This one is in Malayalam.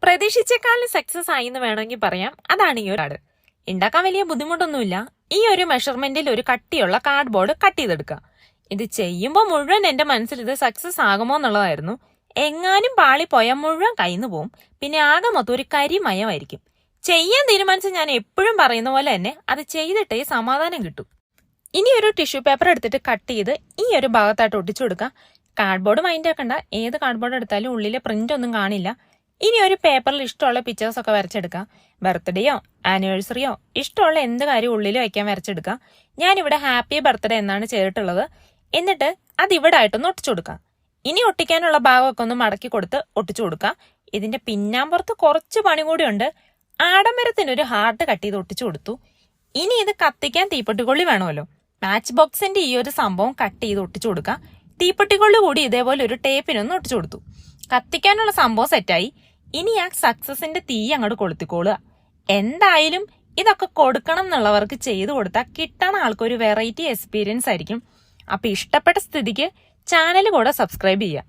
പ്രതീക്ഷിച്ചേക്കാളും സക്സസ് ആയി എന്ന് വേണമെങ്കിൽ പറയാം. അതാണ് ഈ ഒരു കാർഡ്. ഉണ്ടാക്കാൻ വലിയ ബുദ്ധിമുട്ടൊന്നുമില്ല. ഈ ഒരു മെഷർമെന്റിൽ ഒരു കട്ടിയുള്ള കാർഡ് ബോർഡ് കട്ട് ചെയ്തെടുക്കുക. ഇത് ചെയ്യുമ്പോൾ മുഴുവൻ എന്റെ മനസ്സിൽ ഇത് സക്സസ് ആകുമോ എന്നുള്ളതായിരുന്നു. എങ്ങാനും പാളി പോയാൽ മുഴുവൻ കയ്യിന്ന് പോവും. പിന്നെ ആകെ മൊത്തം ഒരു കരിമയമായിരിക്കും. ചെയ്യാൻ തീരുമാനിച്ച ഞാൻ എപ്പോഴും പറയുന്ന പോലെ തന്നെ അത് ചെയ്തിട്ടേ സമാധാനം കിട്ടും. ഇനി ഒരു ടിഷ്യൂ പേപ്പർ എടുത്തിട്ട് കട്ട് ചെയ്ത് ഈ ഒരു ഭാഗത്തായിട്ട് ഒട്ടിച്ചു കൊടുക്കുക. കാർഡ്ബോർഡ് മൈൻഡ് ആക്കണ്ട, ഏത് കാർഡ്ബോർഡ് എടുത്താലും ഉള്ളിലെ പ്രിന്റ് ഒന്നും കാണില്ല. ഇനി ഒരു പേപ്പറിൽ ഇഷ്ടമുള്ള പിക്ചേഴ്സ് ഒക്കെ വരച്ചെടുക്കാം. ബർത്ത്ഡേയോ ആനിവേഴ്സറിയോ ഇഷ്ടമുള്ള എന്ത് കാര്യം ഉള്ളിൽ വയ്ക്കാൻ വരച്ചെടുക്കാം. ഞാനിവിടെ ഹാപ്പി ബർത്ത്ഡേ എന്നാണ് ചെയ്തിട്ടുള്ളത്. എന്നിട്ട് അത് ഇവിടെ ആയിട്ടൊന്ന് ഒട്ടിച്ചു കൊടുക്കാം. ഇനി ഒട്ടിക്കാനുള്ള ഭാഗമൊക്കെ ഒന്ന് മടക്കി കൊടുത്ത് ഒട്ടിച്ചു കൊടുക്കാം. ഇതിന്റെ പിന്നാമ്പുറത്ത് കുറച്ച് പണി കൂടിയുണ്ട്. ആഡംബരത്തിനൊരു ഹാർട്ട് കട്ട് ചെയ്ത് ഒട്ടിച്ചു കൊടുത്തു. ഇനി ഇത് കത്തിക്കാൻ തീപ്പെട്ടിക്കൊള്ളി വേണമല്ലോ. മാച്ച് ബോക്സിന്റെ ഈ ഒരു സംഭവം കട്ട് ചെയ്ത് ഒട്ടിച്ചു കൊടുക്കാം. തീപ്പെട്ടിക്കൊള്ളി കൂടി ഇതേപോലെ ഒരു ടേപ്പിനൊന്ന് ഒട്ടിച്ചു കൊടുത്തു. കത്തിക്കാനുള്ള സംഭവം സെറ്റായി. ഇനി ആ സക്സസിന്റെ തീ അങ്ങോട്ട് കൊളുത്തിക്കോളുക. എന്തായാലും ഇതൊക്കെ കൊടുക്കണം എന്നുള്ളവർക്ക് ചെയ്തു കൊടുത്താൽ കിട്ടണ ആൾക്കൊരു വെറൈറ്റി എക്സ്പീരിയൻസ് ആയിരിക്കും. അപ്പൊ ഇഷ്ടപ്പെട്ട സ്ഥിതിക്ക് ചാനൽ കൂടെ സബ്സ്ക്രൈബ് ചെയ്യുക.